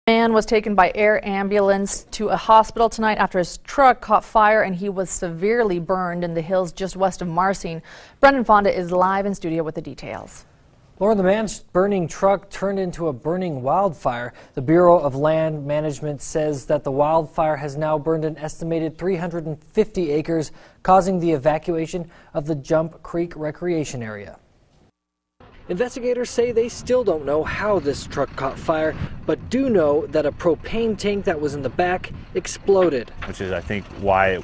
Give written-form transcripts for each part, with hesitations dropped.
A man was taken by air ambulance to a hospital tonight after his truck caught fire and he was severely burned in the hills just west of Marsing. Brendan Fonda is live in studio with the details. Lauren, the man's burning truck turned into a burning wildfire. The Bureau of Land Management says that the wildfire has now burned an estimated 350 acres, causing the evacuation of the Jump Creek recreation area. Investigators say they still don't know how this truck caught fire, but do know that a propane tank that was in the back exploded. Which is, I think, why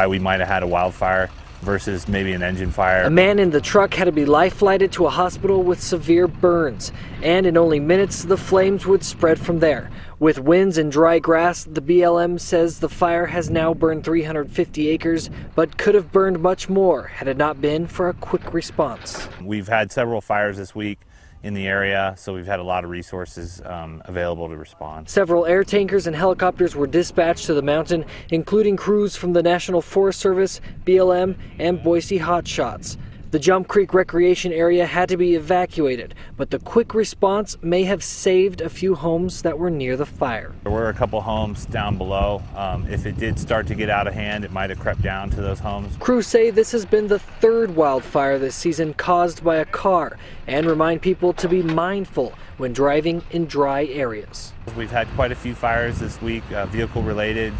we might have had a wildfire versus maybe an engine fire. A man in the truck had to be life-flighted to a hospital with severe burns, and in only minutes the flames would spread from there. With winds and dry grass, the BLM says the fire has now burned 350 acres, but could have burned much more had it not been for a quick response. We've had several fires this week in the area, so we've had a lot of resources available to respond. Several air tankers and helicopters were dispatched to the mountain, including crews from the National Forest Service, BLM, and Boise Hot Shots. The Jump Creek recreation area had to be evacuated, but the quick response may have saved a few homes that were near the fire. There were a couple homes down below. If it did start to get out of hand, it might have crept down to those homes. Crews say this has been the third wildfire this season caused by a car, and remind people to be mindful when driving in dry areas. We've had quite a few fires this week, vehicle related.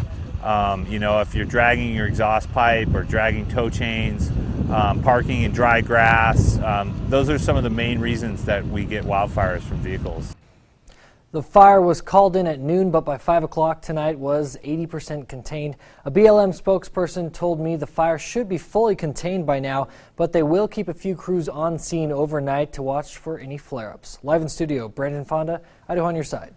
You know, if you're dragging your exhaust pipe or dragging tow chains, parking in dry grass, those are some of the main reasons that we get wildfires from vehicles. The fire was called in at noon, but by 5 o'clock tonight was 80% contained. A BLM spokesperson told me the fire should be fully contained by now, but they will keep a few crews on scene overnight to watch for any flare-ups. Live in studio, Brendan Fonda, Idaho on your side.